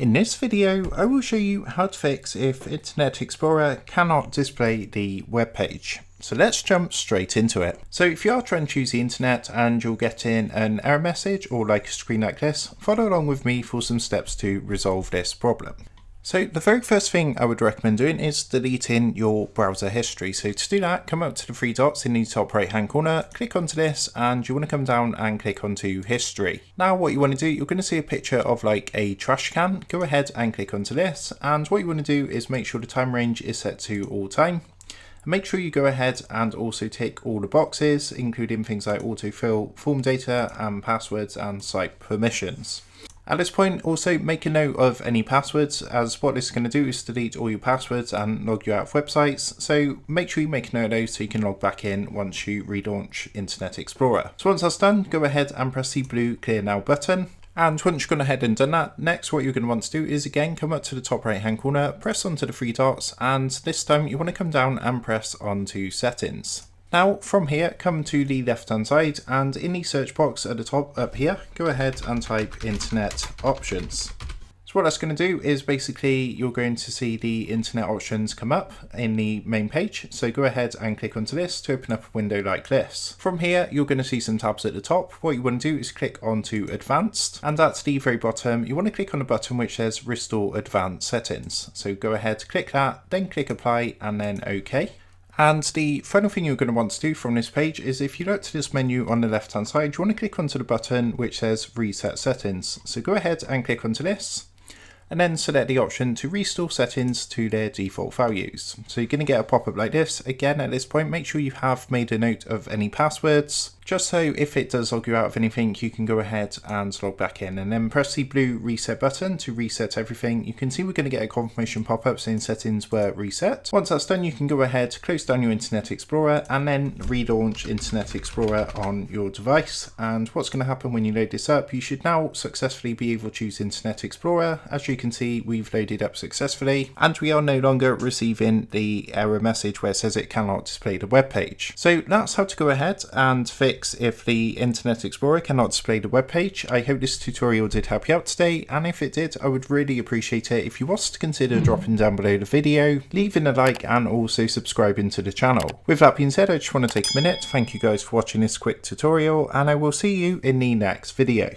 In this video, I will show you how to fix if Internet Explorer cannot display the web page. So let's jump straight into it. So if you are trying to use the internet and you'll get in an error message or like a screen like this, follow along with me for some steps to resolve this problem. So the very first thing I would recommend doing is deleting your browser history. So to do that, come up to the three dots in the top right hand corner, click onto this, and you want to come down and click onto history. Now what you want to do, you're going to see a picture of like a trash can. Go ahead and click onto this, and what you want to do is make sure the time range is set to all time. Make sure you go ahead and also tick all the boxes, including things like autofill, form data, and passwords and site permissions. At this point, also make a note of any passwords, as what this is going to do is delete all your passwords and log you out of websites. So make sure you make a note of those so you can log back in once you relaunch Internet Explorer. So once that's done, go ahead and press the blue Clear Now button. And once you've gone ahead and done that, next what you're going to want to do is again come up to the top right hand corner, press onto the three dots, and this time you want to come down and press onto settings. Now from here, come to the left hand side, and in the search box at the top up here, go ahead and type Internet Options. So what that's going to do is basically you're going to see the Internet Options come up in the main page. So go ahead and click onto this to open up a window like this. From here, you're going to see some tabs at the top. What you want to do is click onto Advanced, and at the very bottom, you want to click on the button which says Restore Advanced Settings. So go ahead, click that, then click Apply, and then OK. And the final thing you're going to want to do from this page is if you look to this menu on the left hand side, you want to click onto the button which says Reset Settings. So go ahead and click onto this, and then select the option to restore settings to their default values. So you're going to get a pop-up like this. Again, at this point, make sure you have made a note of any passwords, just so if it does log you out of anything, you can go ahead and log back in, and then press the blue reset button to reset everything. You can see we're going to get a confirmation pop-up saying settings were reset. Once that's done, you can go ahead, close down your Internet Explorer, and then relaunch Internet Explorer on your device. And what's going to happen when you load this up, you should now successfully be able to use Internet Explorer. As you can see, we've loaded up successfully, and we are no longer receiving the error message where it says it cannot display the web page. So that's how to go ahead and fix if the Internet Explorer cannot display the web page. I hope this tutorial did help you out today, and if it did, I would really appreciate it if you was to consider dropping down below the video, leaving a like, and also subscribing to the channel. With that being said, I just want to take a minute to thank you guys for watching this quick tutorial, and I will see you in the next video.